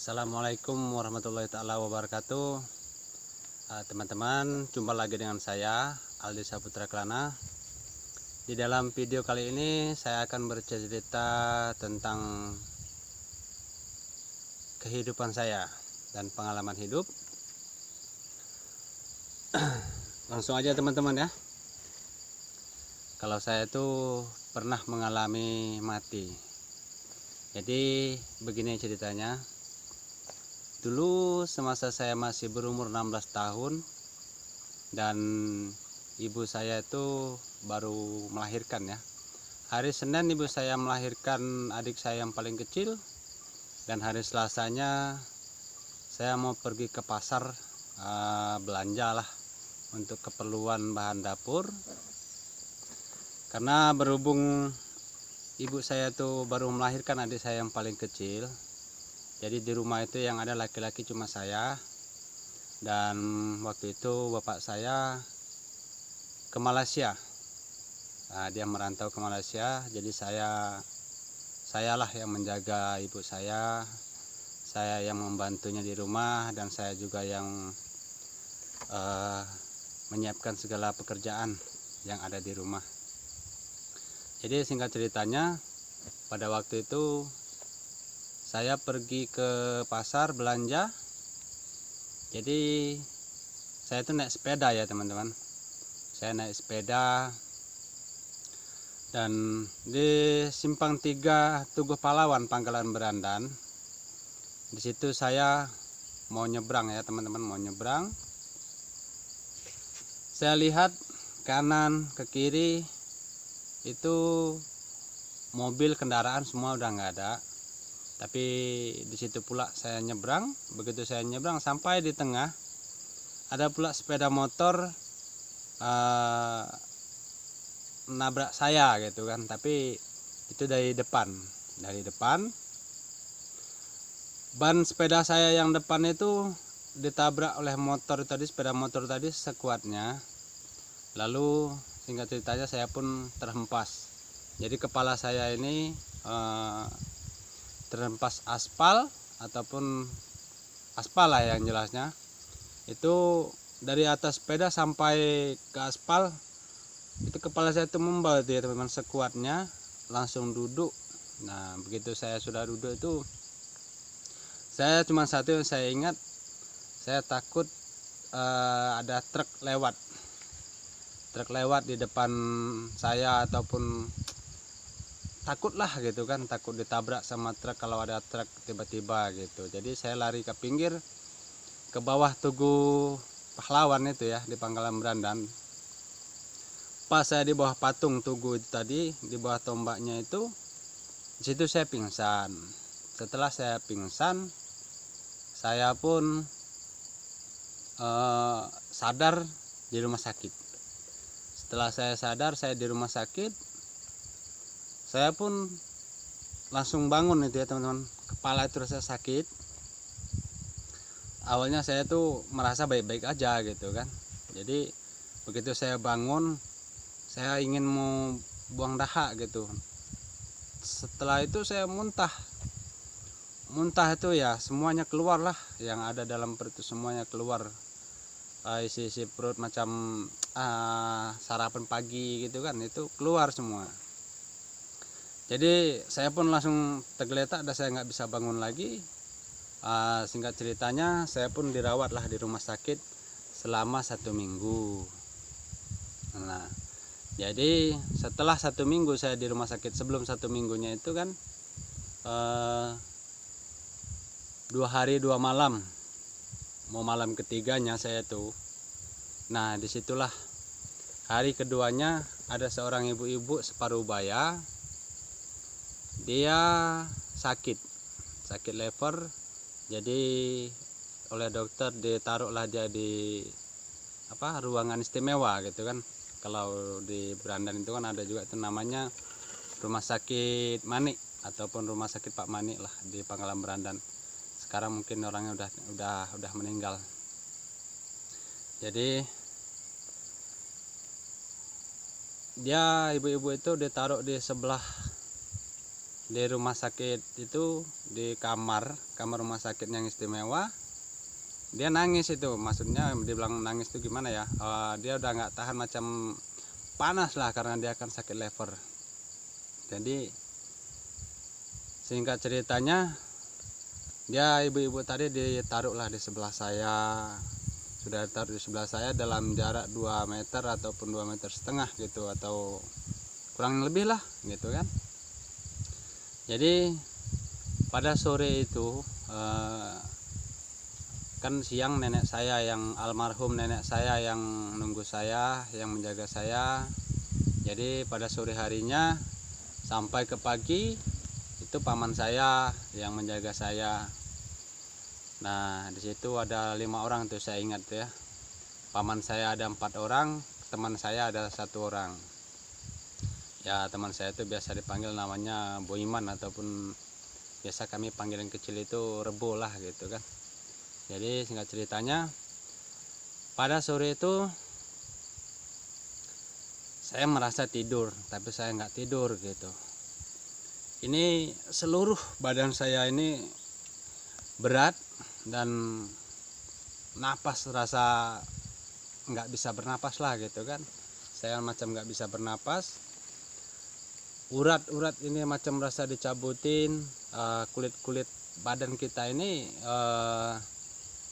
Assalamualaikum warahmatullahi taala wabarakatuh. Teman-teman, jumpa lagi dengan saya Aldi Saputra Kelana. Di dalam video kali ini saya akan bercerita tentang kehidupan saya dan pengalaman hidup. Langsung aja teman-teman ya. Kalau saya itu pernah mengalami mati. Jadi begini ceritanya. Dulu semasa saya masih berumur 16 tahun dan ibu saya itu baru melahirkan ya. Hari Senin ibu saya melahirkan adik saya yang paling kecil, dan hari Selasanya saya mau pergi ke pasar belanja lah untuk keperluan bahan dapur. Karena berhubung ibu saya itu baru melahirkan adik saya yang paling kecil, jadi di rumah itu yang ada laki-laki cuma saya, dan waktu itu bapak saya ke Malaysia. Nah, dia merantau ke Malaysia, jadi sayalah yang menjaga ibu saya yang membantunya di rumah, dan saya juga yang menyiapkan segala pekerjaan yang ada di rumah. Jadi singkat ceritanya, pada waktu itu saya pergi ke pasar belanja. Jadi saya itu naik sepeda ya teman-teman. Saya naik sepeda dan di Simpang 3 Tugu Pahlawan Pangkalan Berandan. Di situ saya mau nyebrang ya teman-teman, mau nyebrang. Saya lihat kanan ke kiri itu mobil kendaraan semua udah nggak ada. Tapi di situ pula saya nyebrang. Begitu saya nyebrang sampai di tengah, ada pula sepeda motor menabrak saya gitu kan. Tapi itu dari depan, ban sepeda saya yang depan itu ditabrak oleh motor tadi, sepeda motor tadi sekuatnya. Lalu singkat ceritanya saya pun terhempas. Jadi kepala saya ini terhempas aspal, ataupun aspal lah yang jelasnya. Itu dari atas sepeda sampai ke aspal, itu kepala saya itu membal itu ya teman-teman, sekuatnya langsung duduk. Nah begitu saya sudah duduk itu, saya cuma satu yang saya ingat, saya takut ada truk lewat di depan saya, ataupun takutlah gitu kan, takut ditabrak sama truk kalau ada truk tiba-tiba gitu. Jadi saya lari ke pinggir, ke bawah Tugu Pahlawan itu ya, di Pangkalan Berandan. Pas saya di bawah patung Tugu itu tadi, di bawah tombaknya itu, di situ saya pingsan. Setelah saya pingsan, saya pun sadar di rumah sakit. Setelah saya sadar, saya di rumah sakit, saya pun langsung bangun itu ya teman-teman. Kepala itu rasa sakit. Awalnya saya tuh merasa baik-baik aja gitu kan. Jadi begitu saya bangun, saya ingin mau buang dahak gitu. Setelah itu saya muntah itu ya, semuanya keluar lah, yang ada dalam perut itu semuanya keluar. Isi perut macam sarapan pagi gitu kan, itu keluar semua. Jadi saya pun langsung tergeletak dan saya nggak bisa bangun lagi. Singkat ceritanya, saya pun dirawat lah di rumah sakit selama 1 minggu. Nah, jadi setelah 1 minggu saya di rumah sakit, sebelum 1 minggunya itu kan 2 hari 2 malam, mau malam ketiganya saya tuh. Nah disitulah hari keduanya ada seorang ibu-ibu separuh baya. Dia sakit lever, jadi oleh dokter ditaruhlah dia di ruangan istimewa gitu kan. Kalau di Berandan itu kan ada juga itu namanya Rumah Sakit Manik, ataupun Rumah Sakit Pak Manik lah di Pangkalan Berandan. Sekarang mungkin orangnya udah meninggal. Jadi dia ibu-ibu itu ditaruh di sebelah di rumah sakit itu, di kamar rumah sakit yang istimewa, dia nangis itu. Maksudnya dibilang nangis itu gimana ya, dia udah nggak tahan, macam panas lah karena dia akan sakit lever. Jadi singkat ceritanya, dia ibu-ibu tadi ditaruhlah di sebelah saya, sudah ditaruh di sebelah saya dalam jarak 2 meter ataupun 2,5 meter gitu, atau kurang lebih lah gitu kan. Jadi pada sore itu kan siang nenek saya yang almarhum, nenek saya yang nunggu saya, yang menjaga saya. Jadi pada sore harinya sampai ke pagi itu paman saya yang menjaga saya. Nah di situ ada 5 orang tuh, saya ingat ya. Paman saya ada 4 orang, teman saya ada 1 orang. Ya teman saya itu biasa dipanggil namanya Boiman, ataupun biasa kami panggil yang kecil itu Rebo lah gitu kan. Jadi singkat ceritanya, pada sore itu saya merasa tidur, tapi saya nggak tidur gitu. Ini seluruh badan saya ini berat dan napas, rasa nggak bisa bernapas lah gitu kan. Saya macam nggak bisa bernapas. Urat-urat ini macam rasa dicabutin, kulit-kulit badan kita ini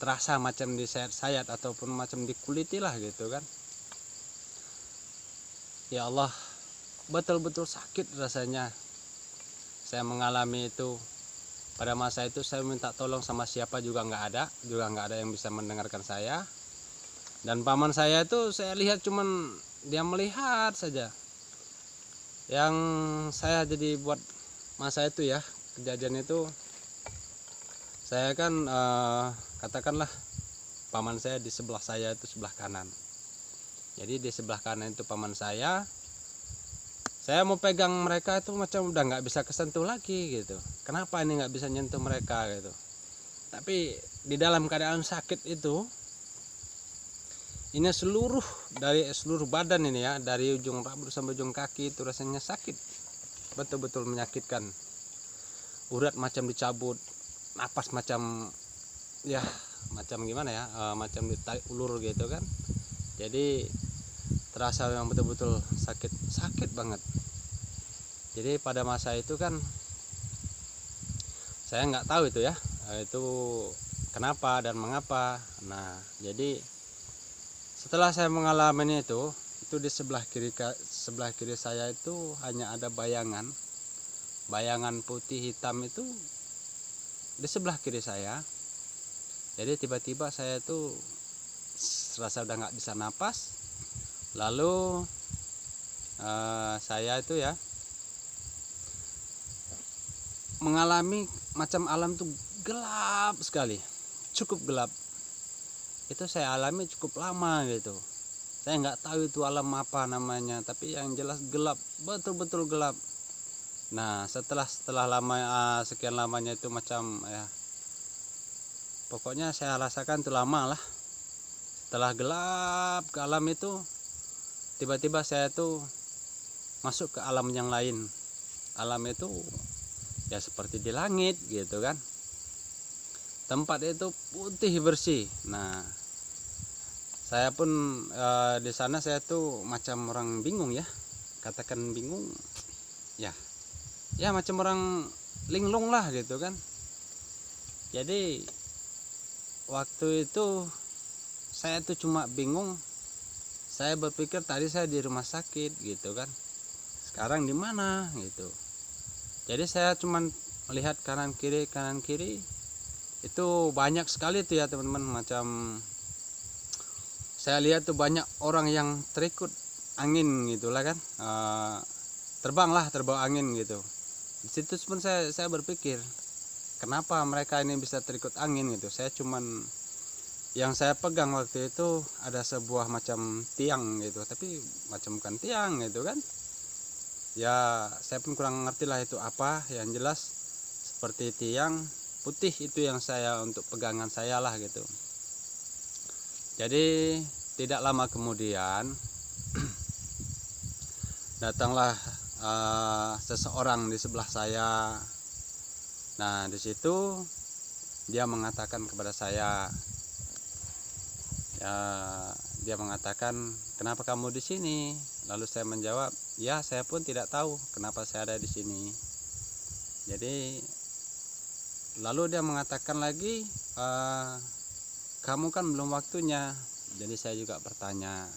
terasa macam disayat-sayat ataupun macam dikuliti lah gitu kan. Ya Allah, betul-betul sakit rasanya. Saya mengalami itu. Pada masa itu saya minta tolong sama siapa juga nggak ada yang bisa mendengarkan saya. Dan paman saya itu saya lihat cuman dia melihat saja. Yang saya jadi buat masa itu ya, kejadian itu, saya kan katakanlah paman saya di sebelah saya itu sebelah kanan. Jadi di sebelah kanan itu paman saya mau pegang mereka itu macam udah nggak bisa kesentuh lagi gitu. Kenapa ini nggak bisa nyentuh mereka gitu. Tapi di dalam keadaan sakit itu, ini dari seluruh badan ini ya, dari ujung rambut sampai ujung kaki itu rasanya sakit, betul-betul menyakitkan. Urat macam dicabut, napas macam ya macam gimana ya, macam ditarik ulur gitu kan. Jadi terasa yang betul-betul sakit banget. Jadi pada masa itu kan saya nggak tahu itu ya, itu kenapa dan mengapa. Nah jadi setelah saya mengalami itu di sebelah kiri saya itu hanya ada bayangan putih hitam itu di sebelah kiri saya. Jadi tiba-tiba saya itu serasa udah nggak bisa napas. Lalu saya itu ya mengalami macam alam tuh gelap sekali, cukup gelap. Itu saya alami cukup lama gitu. Saya nggak tahu itu alam apa namanya, tapi yang jelas gelap, betul-betul gelap. Nah setelah lama, sekian lamanya itu macam ya, pokoknya saya rasakan itu lama lah. Setelah gelap ke alam itu, tiba-tiba saya tuh masuk ke alam yang lain. Alam itu ya seperti di langit gitu kan. Tempat itu putih bersih. Nah saya pun di sana saya tuh macam orang bingung ya, katakan bingung ya macam orang linglung lah gitu kan. Jadi waktu itu saya tuh cuma bingung. Saya berpikir tadi saya di rumah sakit gitu kan, sekarang di mana gitu. Jadi saya cuma melihat kanan kiri itu banyak sekali tuh ya teman-teman. Macam saya lihat tuh banyak orang yang terikut angin gitulah kan, terbang angin gitu. Di situ pun saya berpikir kenapa mereka ini bisa terikut angin gitu. Saya cuman yang saya pegang waktu itu ada sebuah macam tiang gitu, tapi macam bukan tiang gitu kan. Ya saya pun kurang ngerti lah itu apa, yang jelas seperti tiang putih itu yang saya untuk pegangan saya lah gitu. Jadi tidak lama kemudian datanglah seseorang di sebelah saya. Nah, di situ dia mengatakan kepada saya, ya, dia mengatakan, kenapa kamu di sini? Lalu saya menjawab, ya saya pun tidak tahu kenapa saya ada di sini. Jadi lalu dia mengatakan lagi, kamu kan belum waktunya. Jadi saya juga bertanya,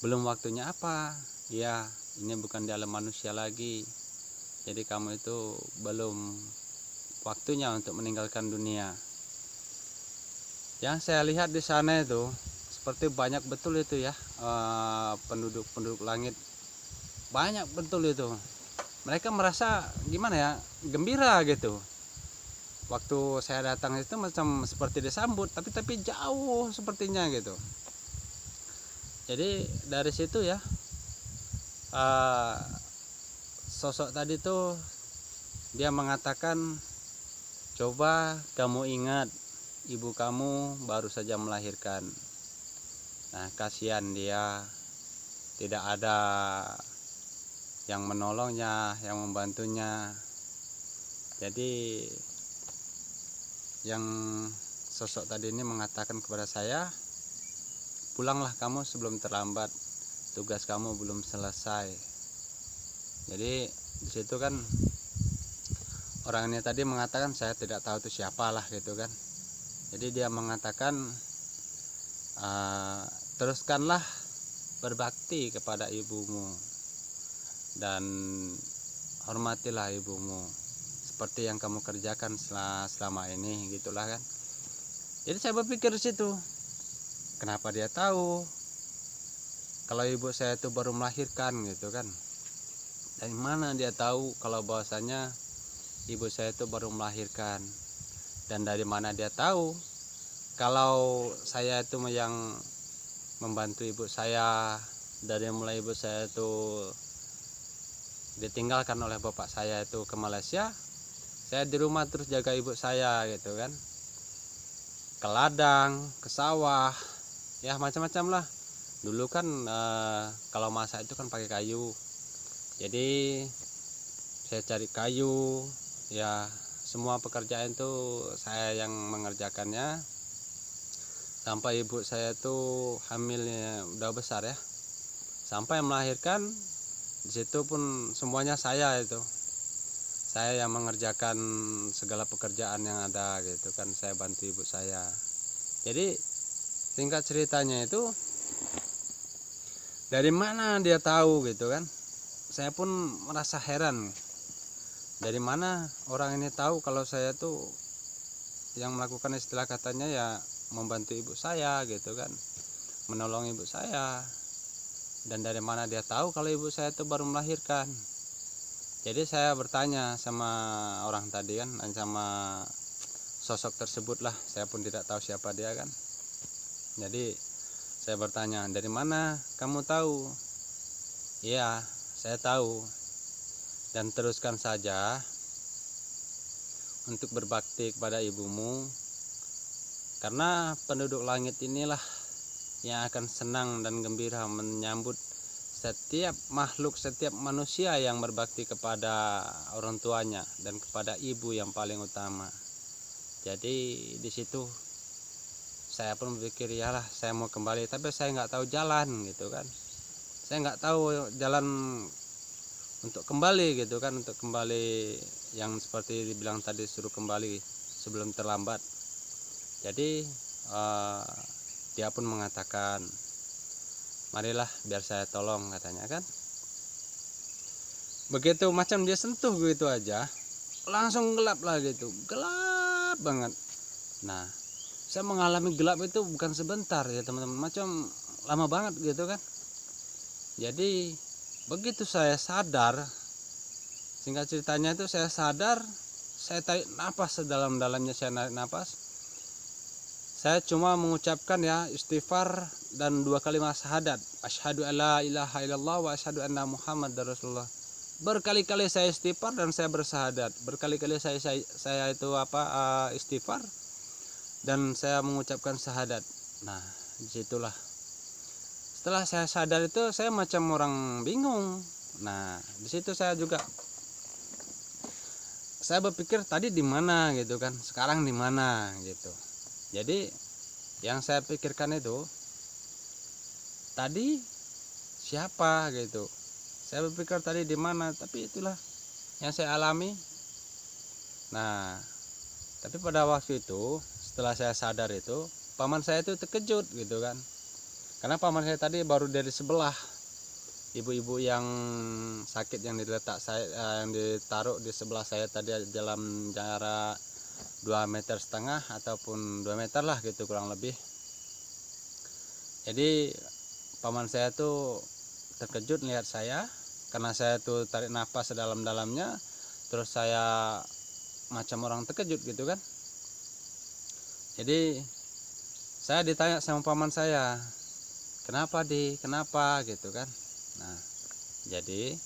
belum waktunya apa? Ya, ini bukan di alam manusia lagi. Jadi kamu itu belum waktunya untuk meninggalkan dunia. Yang saya lihat di sana itu seperti banyak betul itu ya, penduduk langit, banyak betul itu. Mereka merasa gimana ya, gembira gitu. Waktu saya datang itu macam seperti disambut, tapi jauh sepertinya gitu. Jadi dari situ ya, sosok tadi tuh dia mengatakan, coba kamu ingat ibu kamu baru saja melahirkan. Nah, kasihan dia, tidak ada yang menolongnya, yang membantunya. Jadi yang sosok tadi ini mengatakan kepada saya, pulanglah kamu sebelum terlambat, tugas kamu belum selesai. Jadi di situ kan orang ini tadi mengatakan, saya tidak tahu itu siapalah gitu kan. Jadi dia mengatakan, teruskanlah berbakti kepada ibumu dan hormatilah ibumu seperti yang kamu kerjakan selama ini, gitulah kan. Jadi saya berpikir di situ, kenapa dia tahu kalau ibu saya itu baru melahirkan gitu kan. Dari mana dia tahu kalau bahwasanya ibu saya itu baru melahirkan, dan dari mana dia tahu kalau saya itu yang membantu ibu saya dari mulai ibu saya itu ditinggalkan oleh bapak saya itu ke Malaysia, saya di rumah terus jaga ibu saya gitu kan, ke ladang, ke sawah, ya macam-macam lah. Dulu kan kalau masak itu kan pakai kayu, jadi saya cari kayu, ya semua pekerjaan itu saya yang mengerjakannya sampai ibu saya tuh hamilnya udah besar ya, sampai melahirkan. Di situ pun semuanya saya yang mengerjakan segala pekerjaan yang ada gitu kan, saya bantu ibu saya. Jadi singkat ceritanya itu, dari mana dia tahu gitu kan, saya pun merasa heran, dari mana orang ini tahu kalau saya tuh yang melakukan istilah katanya ya membantu ibu saya gitu kan, menolong ibu saya. Dan dari mana dia tahu kalau ibu saya itu baru melahirkan. Jadi saya bertanya sama orang tadi kan, sama sosok tersebut lah, saya pun tidak tahu siapa dia kan. Jadi saya bertanya, dari mana kamu tahu? Iya, saya tahu. Dan teruskan saja untuk berbakti kepada ibumu, karena penduduk langit inilah yang akan senang dan gembira menyambut setiap makhluk, setiap manusia yang berbakti kepada orang tuanya dan kepada ibu yang paling utama. Jadi di situ saya pun berpikir, yalah saya mau kembali, tapi saya nggak tahu jalan gitu kan. Saya nggak tahu jalan untuk kembali gitu kan, untuk kembali yang seperti dibilang tadi, suruh kembali sebelum terlambat. Jadi dia pun mengatakan, marilah biar saya tolong katanya kan. Begitu macam dia sentuh gitu aja, langsung gelap lah gitu, gelap banget. Nah, saya mengalami gelap itu bukan sebentar ya teman-teman, macam lama banget gitu kan. Jadi begitu saya sadar, singkat ceritanya itu saya sadar, saya tarik napas sedalam-dalamnya, saya narik napas. Saya cuma mengucapkan ya istighfar dan 2 kalimat syahadat, asyhadu alla ilaha illallah wa asyhadu anna muhammadar rasulullah. Berkali-kali saya istighfar dan saya bersahadat, berkali-kali saya itu istighfar dan saya mengucapkan syahadat. Nah, disitulah setelah saya sadar itu saya macam orang bingung. Nah di situ saya berpikir tadi di mana gitu kan, sekarang di mana gitu. Jadi yang saya pikirkan itu tadi siapa gitu. Saya berpikir tadi di mana, tapi itulah yang saya alami. Nah, tapi pada waktu itu setelah saya sadar itu, paman saya itu terkejut gitu kan. Karena paman saya tadi baru dari sebelah, ibu-ibu yang sakit yang yang ditaruh di sebelah saya tadi dalam jarak 2,5 meter ataupun 2 meter lah gitu kurang lebih. Jadi paman saya tuh terkejut lihat saya, karena saya tuh tarik nafas sedalam-dalamnya, terus saya macam orang terkejut gitu kan. Jadi saya ditanya sama paman saya, kenapa kenapa gitu kan. Nah jadi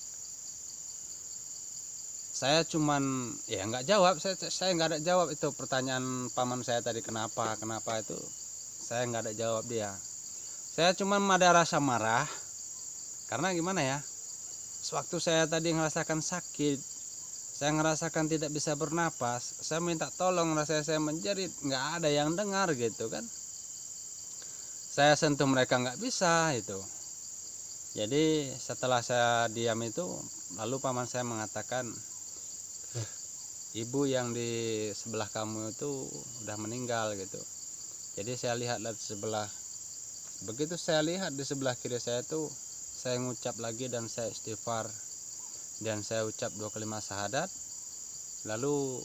saya cuman ya nggak jawab, saya nggak ada jawab itu pertanyaan paman saya tadi kenapa itu, saya nggak ada jawab dia. Saya cuman ada rasa marah, karena gimana ya, sewaktu saya tadi merasakan sakit, saya ngerasakan tidak bisa bernapas, saya minta tolong, rasanya saya menjerit, nggak ada yang dengar gitu kan. Saya sentuh mereka nggak bisa itu. Jadi setelah saya diam itu, lalu paman saya mengatakan, ibu yang di sebelah kamu itu udah meninggal gitu. Jadi saya lihat di sebelah, begitu saya lihat di sebelah kiri saya tuh, saya ngucap lagi dan saya istighfar dan saya ucap 2 kalimat syahadat. Lalu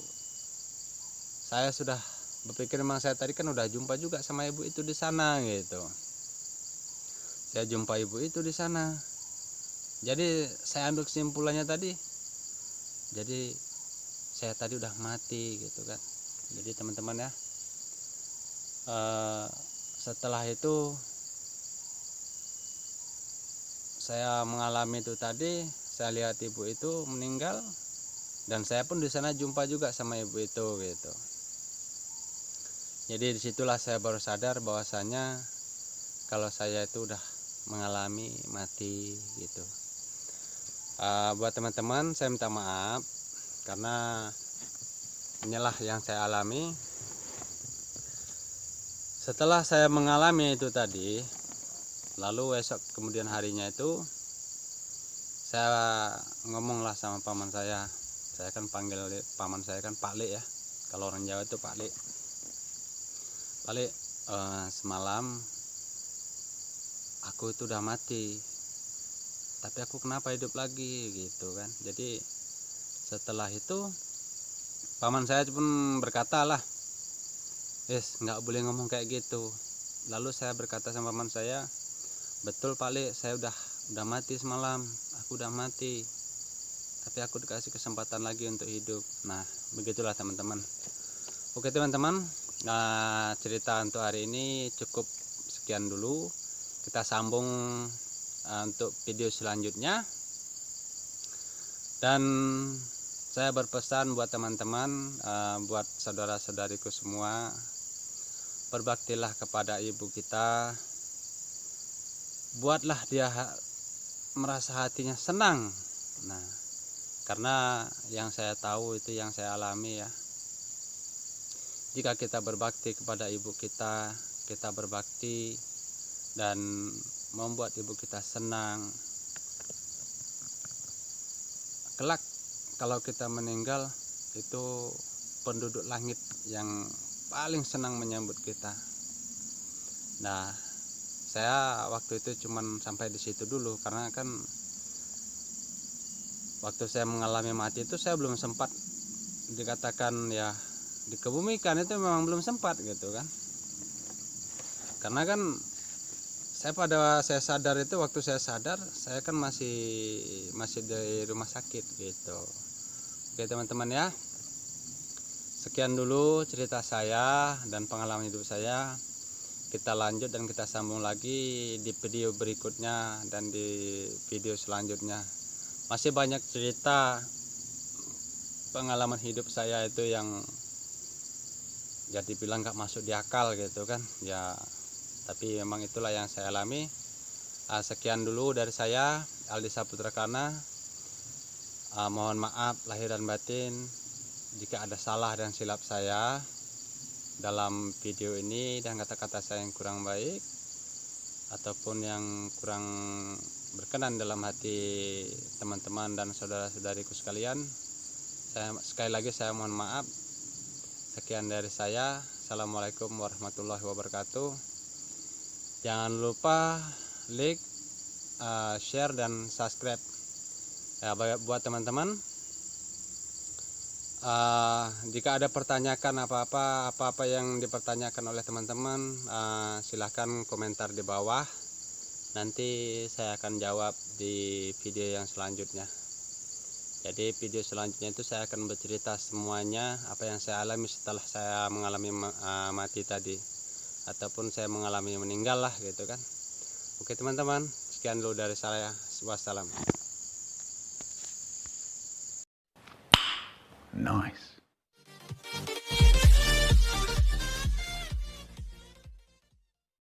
saya sudah berpikir, memang saya tadi kan udah jumpa juga sama ibu itu di sana gitu. Saya jumpa ibu itu di sana. Jadi saya ambil kesimpulannya tadi, jadi saya tadi udah mati gitu kan. Jadi teman-teman ya, setelah itu saya mengalami itu tadi, saya lihat ibu itu meninggal, dan saya pun di sana jumpa juga sama ibu itu gitu. Jadi disitulah saya baru sadar bahwasanya kalau saya itu udah mengalami mati gitu. Buat teman-teman saya minta maaf karena inilah yang saya alami. Setelah saya mengalami itu tadi, lalu esok kemudian harinya itu saya ngomonglah sama paman saya kan panggil paman saya kan Pak Le ya, kalau orang Jawa itu Pak Le. Pak Le, semalam aku itu udah mati, tapi aku kenapa hidup lagi gitu kan. Jadi setelah itu paman saya pun berkata lah, nggak boleh ngomong kayak gitu. Lalu saya berkata sama paman saya, betul Pak Le, saya udah mati semalam, aku udah mati, tapi aku dikasih kesempatan lagi untuk hidup. Nah begitulah teman-teman. Oke teman-teman, cerita untuk hari ini cukup sekian dulu. Kita sambung untuk video selanjutnya. Dan saya berpesan buat teman-teman, buat saudara-saudariku semua, berbaktilah kepada ibu kita, buatlah dia merasa hatinya senang. Nah, karena yang saya tahu itu yang saya alami ya, jika kita berbakti kepada ibu kita, kita berbakti dan membuat ibu kita senang, kelak kalau kita meninggal itu penduduk langit yang paling senang menyambut kita. Nah, saya waktu itu cuman sampai di situ dulu, karena kan waktu saya mengalami mati itu saya belum sempat dikatakan ya dikebumikan, itu memang belum sempat gitu kan. Karena kan saya sadar itu, waktu saya sadar saya kan masih di rumah sakit gitu. Oke teman-teman ya, sekian dulu cerita saya dan pengalaman hidup saya. Kita lanjut dan kita sambung lagi di video berikutnya dan di video selanjutnya. Masih banyak cerita pengalaman hidup saya itu yang jadi bilang gak masuk di akal gitu kan ya, tapi memang itulah yang saya alami. Sekian dulu dari saya, Aldi Saputra Kana. Mohon maaf lahir dan batin jika ada salah dan silap saya dalam video ini dan kata-kata saya yang kurang baik ataupun yang kurang berkenan dalam hati teman-teman dan saudara-saudariku sekalian. Sekali lagi saya mohon maaf. Sekian dari saya. Assalamualaikum warahmatullahi wabarakatuh. Jangan lupa like, share dan subscribe ya, buat teman-teman. Jika ada pertanyaan apa-apa yang dipertanyakan oleh teman-teman, silahkan komentar di bawah. Nanti saya akan jawab di video yang selanjutnya. Jadi video selanjutnya itu saya akan bercerita semuanya apa yang saya alami setelah saya mengalami mati tadi, ataupun saya mengalami meninggal lah gitu kan. Oke teman-teman, sekian dulu dari saya. Wassalam. Nice.